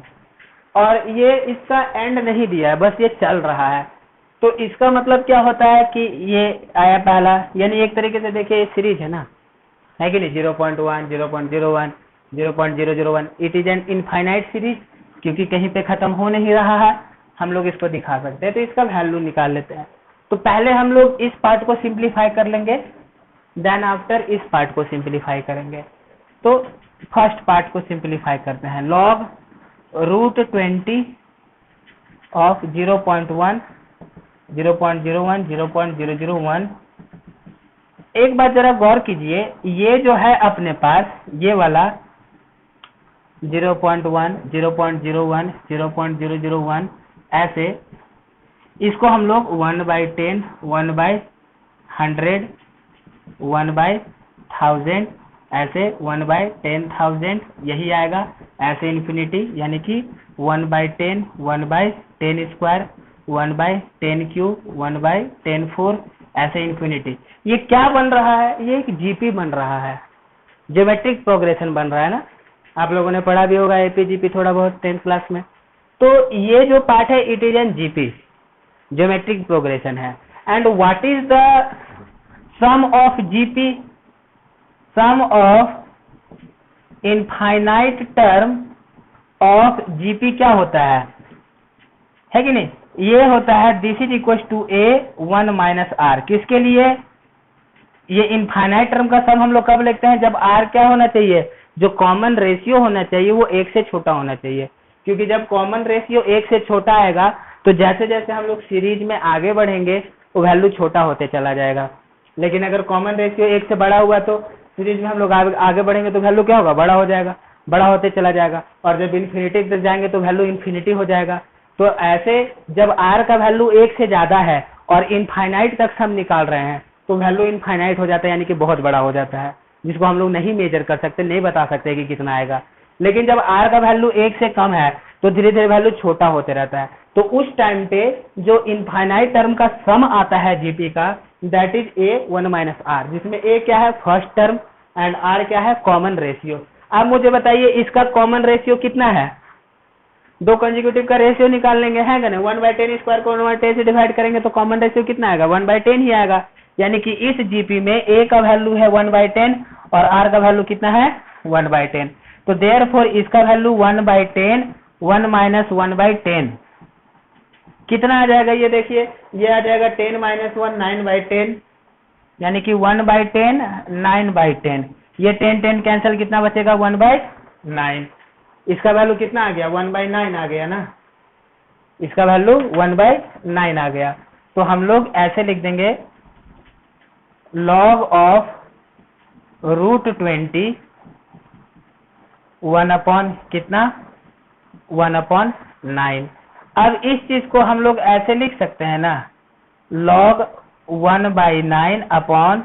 और ये इसका एंड नहीं दिया है, बस ये चल रहा है। तो इसका मतलब क्या होता है कि ये आया पहला, यानी एक तरीके से देखिए सीरीज है ना, है कि नहीं, 0.1, 0.01, 0.001, it is an infinite series, क्योंकि कहीं पे खत्म हो नहीं रहा है। हम लोग इसको दिखा सकते हैं, तो इसका वैल्यू निकाल लेते हैं। तो पहले हम लोग इस पार्ट को सिंप्लीफाई कर लेंगे, देन आफ्टर इस पार्ट को सिंप्लीफाई करेंगे। तो फर्स्ट पार्ट को सिंप्लीफाई करते हैं, लॉग √20 ऑफ 0.1, 0.01, 0.001। एक बात जरा गौर कीजिए, ये जो है अपने पास ये वाला 0.1, 0.01, 0.001 ऐसे, इसको हम लोग 1/10, 1/100, 1/1000 ऐसे 1/10,000 यही आएगा, ऐसे इन्फिनिटी, यानी कि 1/10, 1/10 स्क्वायर, 1/10³ 1/10⁴ ऐसे इन्फिनिटी। ये क्या बन रहा है, ये एक जीपी बन रहा है, ज्योमेट्रिक प्रोग्रेशन बन रहा है ना। आप लोगों ने पढ़ा भी होगा एपी जीपी थोड़ा बहुत 10th क्लास में। तो ये जो पार्ट है it is an GP, geometric progression है। And what is the sum of GP, sum of infinite term of GP क्या होता है कि नहीं, ये होता है this is equal to A1 minus R। किसके लिए, ये इनफाइनाइट टर्म का सम हम लोग कब लिखते हैं, जब R क्या होना चाहिए, जो कॉमन रेशियो होना चाहिए वो 1 से छोटा होना चाहिए। क्योंकि जब कॉमन रेशियो 1 से छोटा आएगा तो जैसे जैसे हम लोग सीरीज में आगे बढ़ेंगे वो वैल्यू छोटा होते चला जाएगा। लेकिन अगर कॉमन रेशियो 1 से बड़ा हुआ तो सीरीज में हम लोग आगे बढ़ेंगे तो वैल्यू क्या होगा, बड़ा हो जाएगा, बड़ा होते चला जाएगा। और जब इन्फिनिटी तक जाएंगे तो वैल्यू इन्फिनिटी हो जाएगा। तो ऐसे जब R का वैल्यू 1 से ज्यादा है और इनफाइनाइट तक हम निकाल रहे हैं तो वैल्यू इनफाइनाइट हो जाता है, यानी कि बहुत बड़ा हो जाता है, जिसको हम लोग नहीं मेजर कर सकते, नहीं बता सकते कि कितना आएगा। लेकिन जब R का वैल्यू 1 से कम है तो धीरे धीरे वैल्यू छोटा होते रहता है। तो उस टाइम पे जो इनफाइनाइट टर्म का सम आता है जीपी का, that is A1 minus R, जिसमें A क्या है, फर्स्ट टर्म, एंड R क्या है, कॉमन रेशियो। अब मुझे बताइए इसका कॉमन रेशियो कितना है, दो कंसेक्यूटिव का रेशियो निकाल लेंगे, है क्या नहीं, 1/10 स्क्वायर को 1/10 से डिवाइड करेंगे तो कॉमन रेशियो कितना आएगा, 1/10 ही आएगा। यानी कि इस जीपी में A का वैल्यू है 1/10 और R का वैल्यू कितना है, 1/10। तो देयरफॉर इसका वैल्यू 1/10, 1 माइनस 1/10 कितना आ जाएगा, ये देखिए, ये आ जाएगा 10 माइनस 1, 9/10, यानी कि 1/10, 9/10। ये 10 कैंसिल, कितना बचेगा, 1/9। इसका वैल्यू कितना आ गया, 1/9 आ गया ना, इसका वैल्यू 1/9 आ गया। तो हम लोग ऐसे लिख देंगे, लॉग ऑफ √20 1 अपॉन कितना, 1/9। अब इस चीज को हम लोग ऐसे लिख सकते हैं ना, log 1/9 अपॉन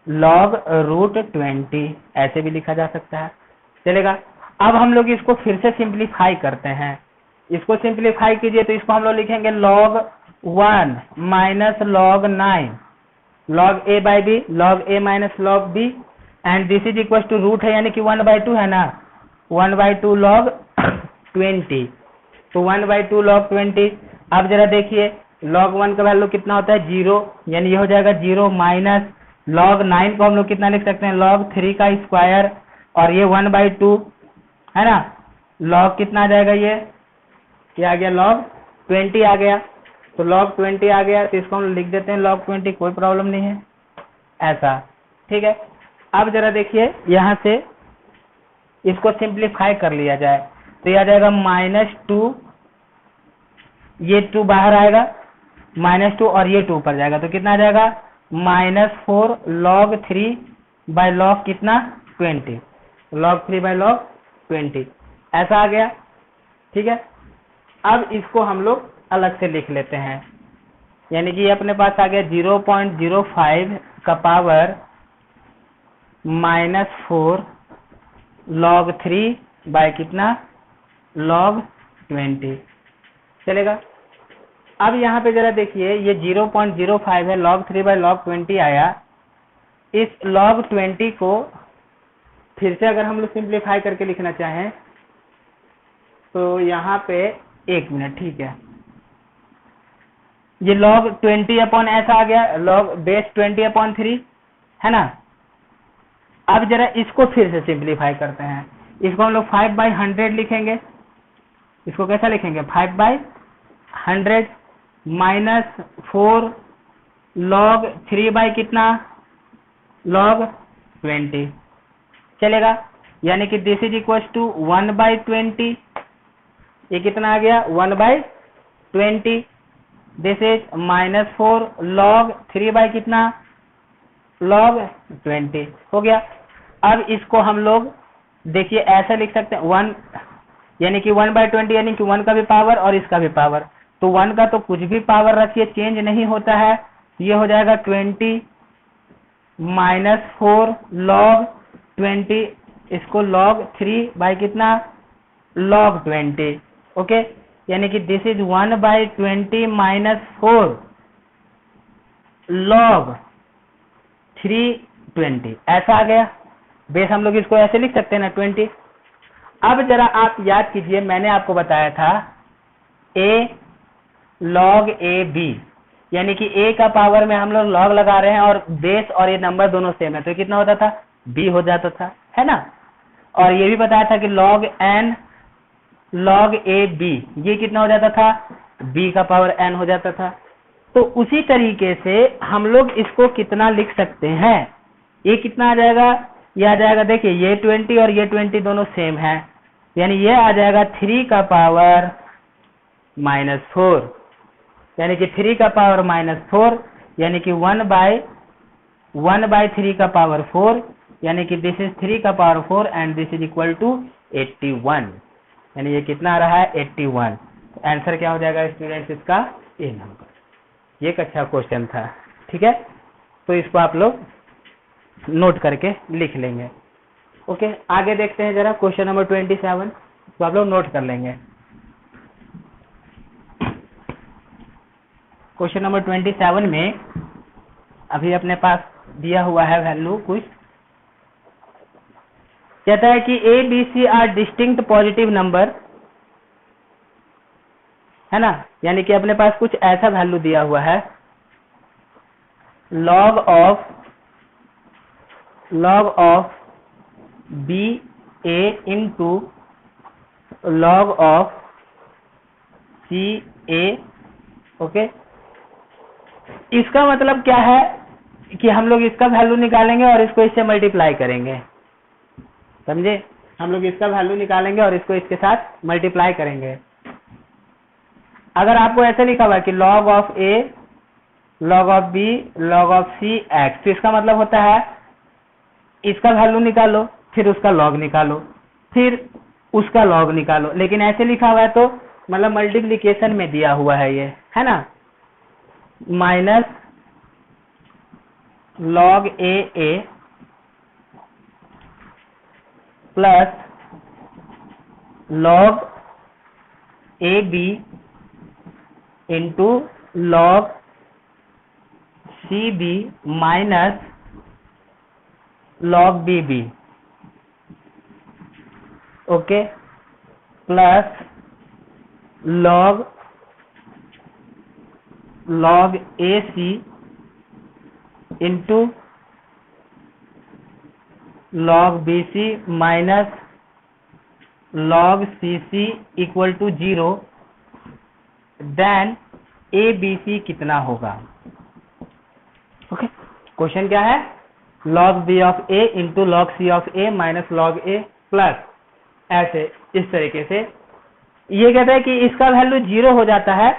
log √20, ऐसे भी लिखा जा सकता है, चलेगा। अब हम लोग इसको फिर से सिंप्लीफाई करते हैं, इसको सिंप्लीफाई कीजिए तो इसको हम लोग लिखेंगे log 1 minus log 9, log A/B, log A minus log B, and this is equal to root है, यानी कि 1/2 है ना, 1/2 log 20, तो 1/2 log 20। अब जरा देखिए log 1 का वैल्यू कितना होता है 0, यानी ये हो जाएगा 0 माइनस log 9 को हम लोग कितना लिख सकते हैं log 3 का स्क्वायर, और ये 1/2 है ना, log कितना आ जाएगा, ये आ गया log 20 आ गया, तो log 20 आ गया, तो इसको हम लिख देते हैं log 20, कोई प्रॉब्लम नहीं है ऐसा, ठीक है। अब जरा देखिए यहाँ से इसको सिंप्लीफाई कर लिया जाए, तो ये आ जाएगा -2, ये 2 बाहर आएगा, -2 और ये 2 ऊपर जाएगा, तो कितना आ जाएगा -4 log 3 बाय log कितना 20, log 3 बाय log 20 ऐसा आ गया, ठीक है। अब इसको हम लोग अलग से लिख लेते हैं, यानी कि ये अपने पास आ गया 0.05 का पावर -4 log 3 बाय कितना log 20 चलेगा। अब यहाँ पे जरा देखिए ये 0.05 है, log 3 बाय log 20 आया, इस log 20 को फिर से अगर हम लोग सिंप्लीफाई करके लिखना चाहें तो यहाँ पे 1 मिनट, ठीक है, ये log 20 अपॉन ऐसा आ गया, log बेस 20/3 है ना। अब जरा इसको फिर से सिंप्लीफाई करते हैं, इसको हम लोग 5/100 लिखेंगे, इसको कैसा लिखेंगे 5/100 -4 log 3 बाय कितना log 20 चलेगा, यानी कि दिस इज इक्वल टू 1/20, ये कितना आ गया 1/20, दिस इज -4 log 3 बाय कितना log 20 हो गया। अब इसको हम लोग देखिए ऐसा लिख सकते हैं 1, यानी कि 1/20 यानी कि 1 का भी पावर और इसका भी पावर, तो 1 का तो कुछ भी पावर रखिए चेंज नहीं होता है, ये हो जाएगा 20 -4 log 20, इसको log 3 बाय कितना log 20, ओके, यानी कि दिस इज 1/20 -4 log 320 ऐसा आ गया। बेस हम लोग इसको ऐसे लिख सकते हैं ना 20। अब जरा आप याद कीजिए, मैंने आपको बताया था a log a b, यानी कि a का पावर में हम लोग log लगा रहे हैं और बेस और ये नंबर दोनों सेम है, तो कितना होता था b हो जाता था, है ना। और ये भी बताया था कि log n log a b, ये कितना हो जाता था b का पावर n हो जाता था। तो उसी तरीके से हम लोग इसको कितना लिख सकते हैं, ये कितना आ जाएगा, ये आ जाएगा, देखिए ये 20 और ये 20 दोनों सेम है, यानी ये आ जाएगा 3 का पावर -4, यानी कि 3 का पावर -4, यानी कि 1/3 का पावर 4, यानी कि दिस इज 3 का power 4 and this is equal to 81, यानी ये कितना आ रहा है 81। तो आंसर क्या हो जाएगा स्टूडेंट्स इसका ए नंबर। ये एक अच्छा क्वेश्चन था, ठीक है, तो इसको आप लोग नोट करके लिख लेंगे। ओके, आगे देखते हैं जरा क्वेश्चन नंबर 27, तो आप लोग नोट कर लेंगे। क्वेश्चन नंबर 27 में अभी अपने पास दिया हुआ है वैल्यू कुछ, कहता है कि a b c are distinct positive number, है ना, यानी कि अपने पास कुछ ऐसा वैल्यू दिया हुआ है log of b a into log of c a, okay. इसका मतलब क्या है कि हम लोग इसका वैल्यू निकालेंगे और इसको इससे मल्टीप्लाई करेंगे, समझे, हम लोग इसका वैल्यू निकालेंगे और इसको इसके साथ मल्टीप्लाई करेंगे। अगर आपको ऐसे लिखा हुआ है कि log of a log of b log of c x, तो इसका मतलब होता है इसका वैल्यू निकालो फिर उसका log निकालो फिर उसका log निकालो, लेकिन ऐसे लिखा हुआ है तो मतलब मल्टीप्लिकेशन में दिया हुआ है ये, है ना, minus log a plus log a b into log c b minus log b b, okay, plus log AC into log BC minus log CC equal to 0, then ABC कितना होगा। ओके, क्वेश्चन क्या है, log B of A into log C of A minus log A plus ऐसे इस तरीके से। ये कहता है कि इसका वैल्यू 0 हो जाता है,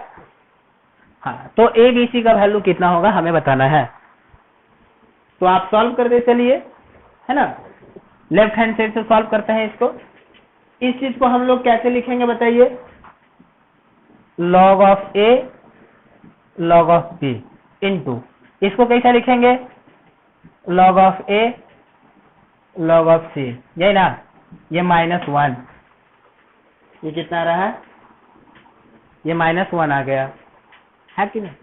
हाँ, तो ABC का वैल्यू कितना होगा हमें बताना है। तो आप सॉल्व कर दे चलिए, है ना, लेफ्ट हैंड साइड से सॉल्व करते हैं इसको। इस चीज को हम लोग कैसे लिखेंगे बताइए, log of A log of B into, इसको कैसे लिखेंगे, log of A log of C, यही ना, ये -1, ये कितना आ रहा है, ये -1 आ गया है कि नहीं।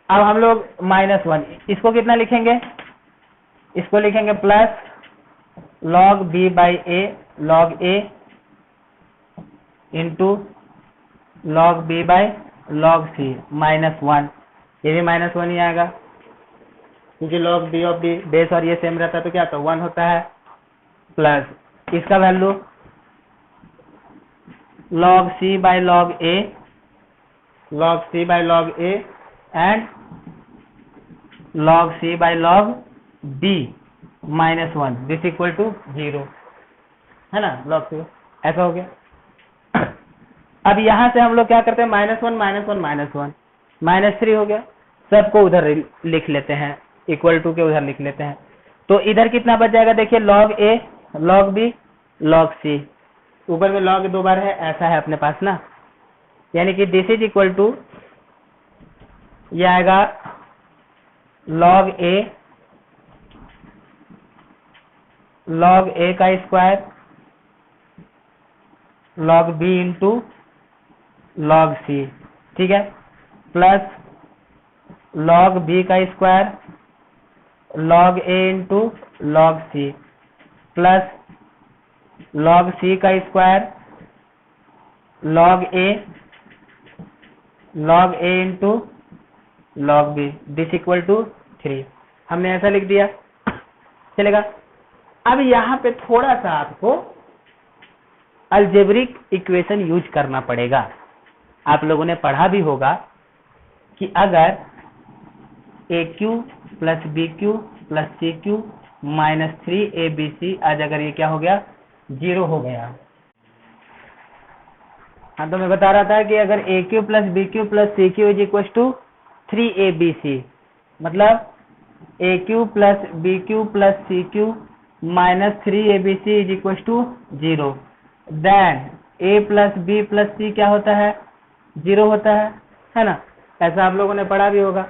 अब हम लोग -1, इसको कितना लिखेंगे, इसको लिखेंगे plus log B by A log A into log B by log C -1, ये भी -1 ही आएगा, क्योंकि log B of B base और ये सेम रहता है तो क्या होता है 1 होता है, प्लस इसका value log C by log A log C by log A and log C by log B -1 this equal to 0, है ना, log C ऐसा हो गया। अब यहां से हम लोग क्या करते हैं, -1 -1 -1 -3 हो गया, सबको उधर लिख लेते हैं, इक्वल टू के उधर लिख लेते हैं। तो इधर कितना बच जाएगा, देखिए log A log B log C, ऊपर में log 2 बार है, ऐसा है अपने पास ना, यानी कि दिस इज इक्वल टू, यह आएगा log A का square log B into log C, ठीक है, प्लस log B का square log A into log C plus log C का square log A into log B this equal to 3, हमने ऐसा लिख दिया, चलेगा। अब यहाँ पे थोड़ा सा आपको अलजेब्रिक इक्वेशन यूज करना पड़ेगा। आप लोगों ने पढ़ा भी होगा कि अगर AQ plus BQ plus CQ minus 3ABC, आज अगर ये क्या हो गया, 0 हो गया। हाँ, तो मैं बता रहा था कि अगर AQ plus BQ plus CQ is equal to 3ABC, मतलब AQ plus BQ plus CQ minus 3ABC is equal to 0, then A plus B plus C क्या होता है, 0 होता है ना, ऐसा आप लोगों ने पढ़ा भी होगा।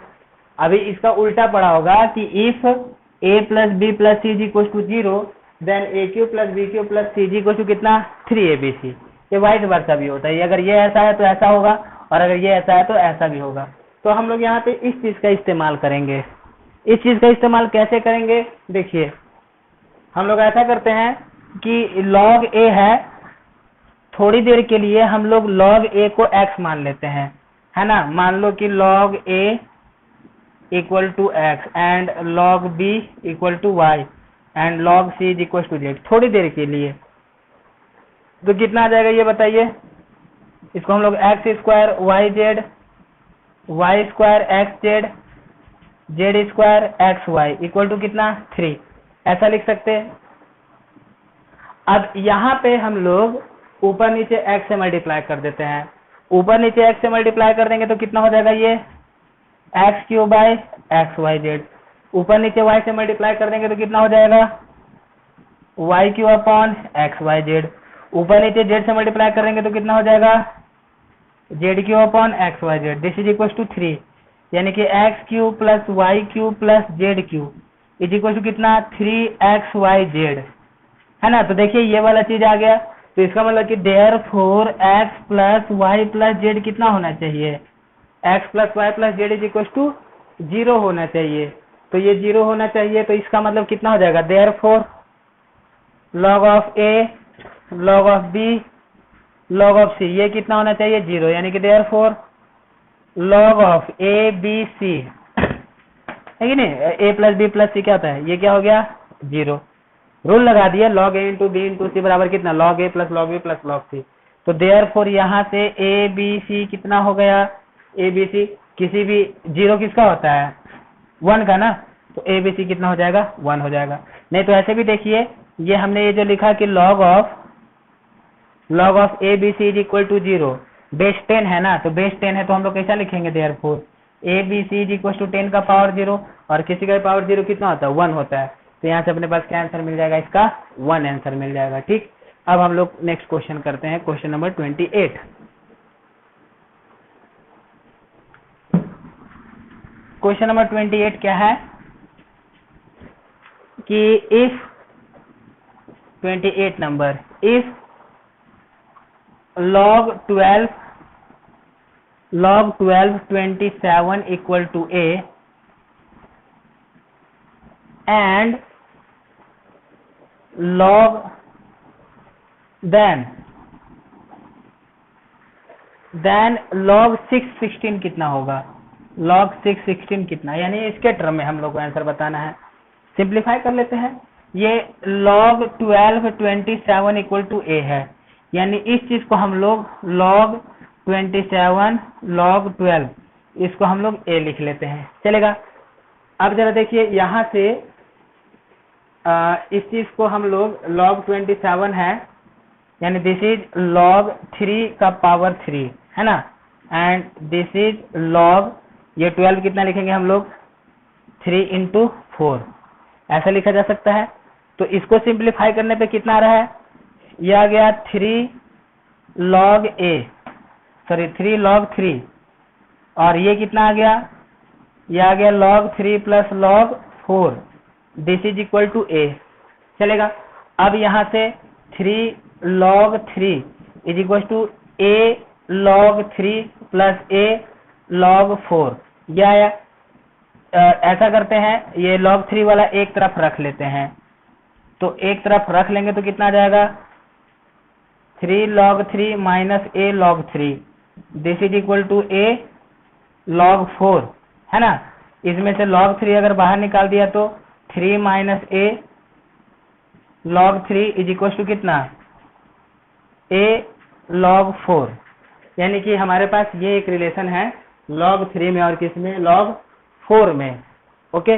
अभी इसका उल्टा पढ़ा होगा कि if A plus B plus C is equal to 0, then AQ plus BQ plus C is equal to कितना, 3ABC। ये वाइस वर्सा भी होता है, अगर ये ऐसा है तो ऐसा होगा, और अगर ये ऐसा है तो ऐसा भी होगा। तो हम लोग यहाँ पे इस चीज का इस्तेमाल करेंगे। इस चीज का इस्तेमाल कैसे करेंगे, देखिए हम लोग ऐसा करते हैं कि log A है, थोड़ी देर के लिए हम लोग log A को x मान लेते हैं, है ना, मान लो कि log A equal to x and log B equal to y and log C is equal to z, थोड़ी देर के लिए। तो कितना आ जाएगा ये बताइए, इसको हम लोग x square y square x z square x y equal to कितना, 3, ऐसा लिख सकते हैं। अब यहाँ पे हम लोग ऊपर नीचे x से मल्टीप्लाई कर देते हैं, ऊपर नीचे x से मल्टीप्लाई कर देंगे तो कितना हो जाएगा, ये x cube by x Y z, ऊपर नीचे y से मल्टीप्लाई कर देंगे तो कितना हो जाएगा, y cube upon x Y z, ऊपर नीचे z से मल्टीप्लाई करेंगे तो कितना हो जाएगा, z cube upon x Y z, this is equal to 3, यानी कि x cube plus y cube plus z cube is equal to कितना, 3xyz, है ना। तो देखिए ये वाला चीज आ गया, तो इसका मतलब कि therefore x plus y plus z कितना होना चाहिए, x plus y plus z is equal to 0 होना चाहिए। तो ये 0 होना चाहिए, तो इसका मतलब कितना हो जाएगा, therefore log of A log of b log of c, ये कितना होना चाहिए 0, यानी कि therefore log of a b c है कि नहीं, a प्लस बी प्लस सी क्या होता है, ये क्या हो गया 0। रूल लगा दिया log a into B into C बराबर कितना log a plus log b plus log c। तो देयरफॉर यहाँ से a b c कितना हो गया, a b c किसी भी 0 किसका होता है 1 का ना, तो a b c कितना हो जाएगा 1 हो जाएगा। नहीं तो ऐसे भी देखिए, ये हमने ये जो लिखा कि log of a b c is equal to 0, base 10 है ना, तो बेस 10 है तो हम लोग कैसा लिखेंगे therefore a b c is equal to 10 का पावर 0, और किसी का पावर 0 कितना होता है 1 होता है। तो यहाँ से अपने पास क्या आंसर मिल जाएगा, इसका 1 आंसर मिल जाएगा। ठीक, अब हम लोग नेक्स्ट क्वेश्चन करते हैं, क्वेश्चन नंबर 28। क्वेश्चन नंबर 28 क्या है कि if 28 number, if log 12 27 equal to a and log then log 6 16 कितना होगा, log 6 16 कितना, यानी इसके टर्म में हम लोग को आंसर बताना है। सिंप्लीफाई कर लेते हैं, ये log 12 27 इक्वल टू a है, यानी इस चीज को हम लोग log 27 log 12 इसको हम लोग a लिख लेते हैं, चलेगा। अब जरा देखिए यहाँ से इस चीज को हम लोग log 27 है, यानी दिस इज log 3 का पावर 3 है ना, एंड दिस इज log, ये 12 कितना लिखेंगे हम लोग 3 इंटू 4, ऐसा लिखा जा सकता है। तो इसको सिंप्लीफाई करने पे कितना आ रहा है, ये आ गया 3 log a, सॉरी 3 log 3, और ये कितना आ गया, ये आ गया log 3 plus log 4, this is equal to a, चलेगा। अब यहाँ से 3 log 3 is equal to a log 3 plus a log 4, ये आया। ऐसा करते हैं, ये log 3 वाला एक तरफ रख लेते हैं, तो एक तरफ रख लेंगे तो कितना आ जाएगा 3 log 3 minus a log 3, this is equal to a log 4 है ना। इसमें से log 3 अगर बाहर निकाल दिया तो 3 minus a log 3 is equal to कितना a log 4, यानी कि हमारे पास ये एक रिलेशन है log 3 में और किस में log 4 में। ओके,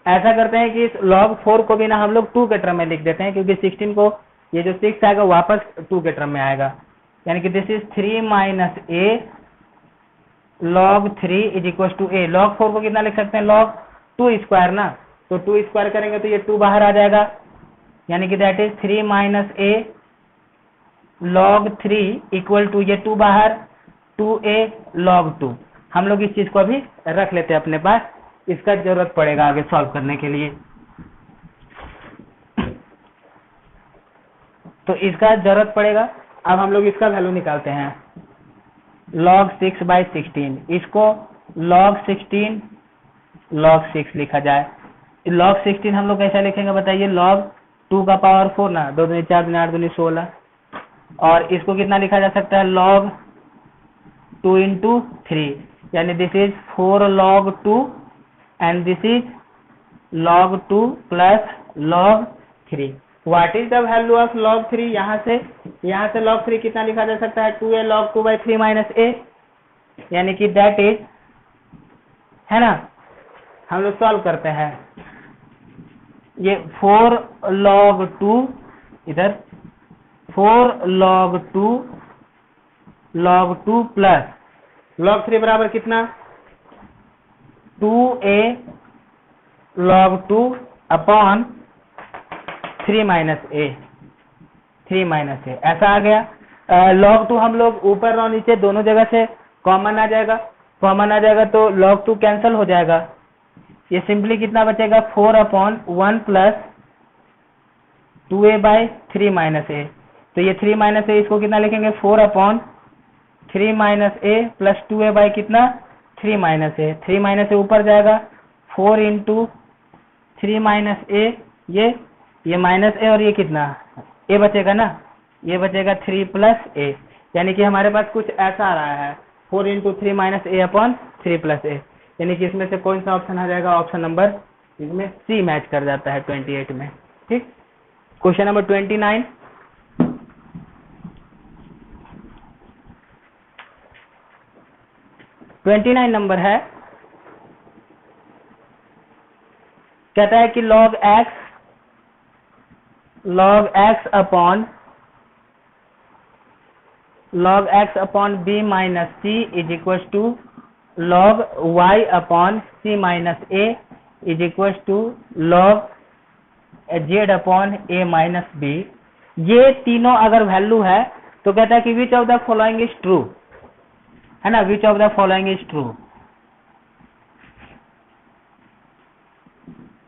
ऐसा करते हैं कि इस log 4 को भी ना हम लोग 2 के टर्म में लिख देते हैं, क्योंकि 16 को ये जो 6 आएगा वापस 2 के टर्म में आएगा, यानी कि this is 3 minus a log 3 is equal to a। log 4 को कितना लिख सकते हैं log 2 स्क्वायर ना, तो 2 स्क्वायर करेंगे तो ये 2 बाहर आ जाएगा, यानी कि that is 3 minus a log 3 equal to ये 2 बाहर 2a log 2। हम लोग इस चीज को अभी रख लेते हैं अपने पास, इसका जरूरत पड़ेगा आगे सॉल्व करने के लिए, तो इसका जरूरत पड़ेगा। अब हम लोग इसका वैल्यू निकालते हैं log 6 बाई 16, इसको log 16 log 6 लिखा जाए। log 16 हम लोग कैसा लिखेंगे बताइए, log 2 का पावर 4 ना, 2 दूनी 4 दूनी 8 दूनी 16, और इसको कितना लिखा जा सकता है log 2 इंटू 3, यानी this is 4 log 2 and this is log 2 plus log 3। What is the value of log 3, यहाँ से log 3 कितना लिखा जा सकता है 2a log 2 by 3 minus a, यानी कि दैट इज है ना। हम लोग सॉल्व करते हैं, ये 4 log 2 इधर 4 log 2 प्लस log 3 बराबर कितना 2a log 2 upon 3 minus a, ऐसा आ गया। log 2 हम लोग ऊपर और नीचे दोनों जगह से कॉमन आ जाएगा, तो log 2 कैंसिल हो जाएगा, ये सिंपली कितना बचेगा 4 upon 1 plus 2a by 3 minus a, तो ये 3 माइनस a इसको कितना लिखेंगे 4 upon 3 minus a plus 2a by कितना 3 माइनस a, 3 माइनस a ऊपर जाएगा 4 इंटू 3 माइनस a, ये माइनस a और ये कितना a बचेगा ना, ये बचेगा 3 प्लस ए, यानी कि हमारे पास कुछ ऐसा आ रहा है 4 इंटू 3 माइनस ए अपॉन 3 प्लस ए, यानी कि इसमें से कौन सा ऑप्शन आ जाएगा, ऑप्शन नंबर इसमें सी मैच कर जाता है 28 में। ठीक, क्वेश्चन नंबर 29। नंबर है, कहता है कि log x upon b minus c is equal to log y upon c minus a is equal to log z upon a minus b। ये तीनों अगर वैल्यू है तो कहता है कि which of the following is true, है ना, which of the following is true,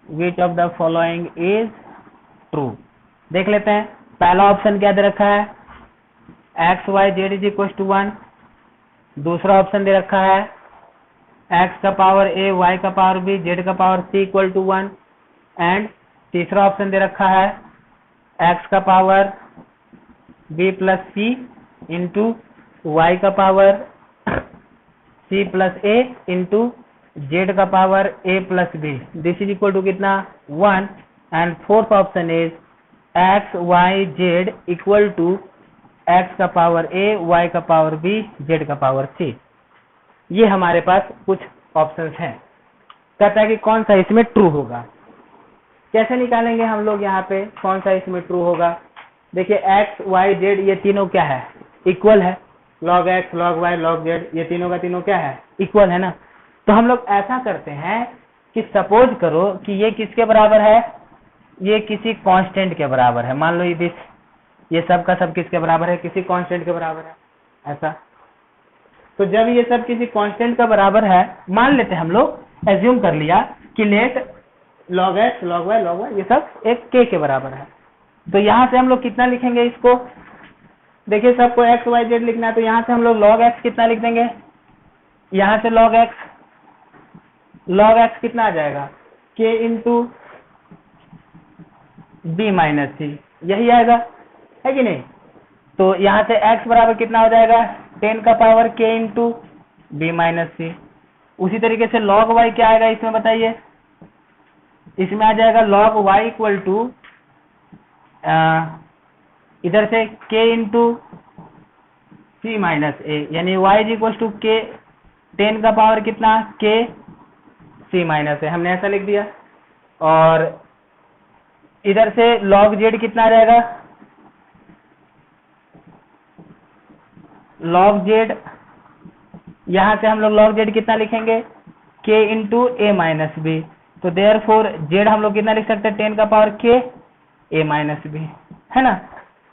which of the following is true. देख लेते हैं, पहला ऑप्शन क्या दे रखा है, x Y z is equal to 1, दूसरा ऑप्शन दे रखा है एक्स का पावर ए वाई का पावर बी जेड का power c equal to 1, and तीसरा ऑप्शन दे रखा है एक्स का power B plus c into y का power c plus a into z का power a plus b, this is equal to कितना 1, and fourth option is x Y z equal to x का power a y का power b z का power c. ये हमारे पास कुछ options हैं, कहता है कि कौन सा इसमें ट्रू होगा। कैसे निकालेंगे हम लोग यहाँ पे कौन सा इसमें ट्रू होगा। देखिए एक्स वाई जेड ये तीनों क्या है, इक्वल है, log x log y log z ये तीनों का तीनों क्या है, इक्वल है ना। तो हम लोग ऐसा करते हैं कि सपोज करो कि ये किसके बराबर है, ये किसी कांस्टेंट के बराबर है, मान लो ये सब का सब किसके बराबर है, किसी कांस्टेंट के बराबर है, ऐसा। तो जब ये सब किसी कांस्टेंट का बराबर है, मान लेते हैं हम लोग एज्यूम कर लिया कि late log x log y log y ये सब एक k के बराबर है, तो यहाँ से हम लोग कितना लिखेंगे इसको, देखिए सबको x y z लिखना है, तो यहाँ से हम लोग log x कितना लिख देंगे, यहाँ से log x कितना आ जाएगा, k इंटू b माइनस सी, यही आएगा, है कि नहीं। तो यहाँ से x बराबर कितना हो जाएगा 10 का power k into B minus C. उसी तरीके से log y क्या आएगा इसमें बताइए, इसमें आ जाएगा log y इक्वल टू इधर से k into C minus a, यानी y is equal to k 10 का पावर कितना k सी माइनस ए, हमने ऐसा लिख दिया। और इधर से log z कितना आ जाएगा, log z, यहाँ से हम लोग log z कितना लिखेंगे k इंटू ए माइनस बी, तो देयरफॉर z हम लोग कितना लिख सकते हैं 10 का power k a minus b, है ना।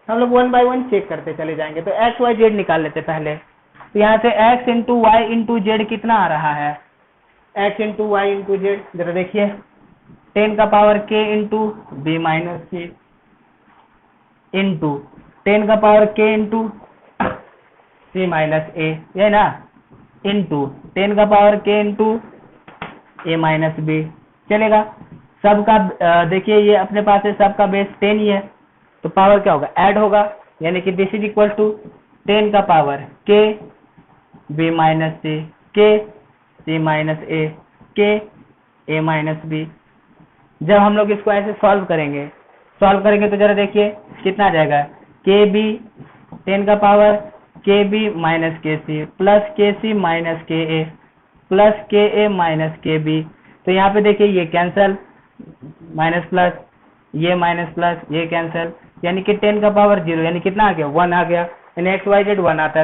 हम लोग 1 बाय 1 चेक करते चले जाएंगे। तो x y z निकाल लेते पहले, तो यहाँ से x into Y into Z कितना आ रहा है, x into Y into Z, जरा देखिए 10 का power k into B minus C into 10 का power k into C minus A, ये ना, इंटू 10 का पावर k इंटू ए माइनस बी, चलेगा। सबका देखिए ये अपने पास है, सबका बेस 10 ही है, तो पावर क्या होगा, ऐड होगा, यानी कि दिस इज इक्वल टू 10 का power k b minus c k c minus a k a minus b. जब हम लोग इसको ऐसे सॉल्व करेंगे तो जरा देखिए कितना आ जाएगा, k b 10 का power k b minus k c plus k c minus k a plus k a minus k b। तो यहाँ पे देखिए ये कैंसल, माइनस प्लस, ये माइनस प्लस, ये कैंसल, यानी कि 10 का पावर 0, यानी कितना आ गया 1 आ गया, यानी x y z 1 आता है।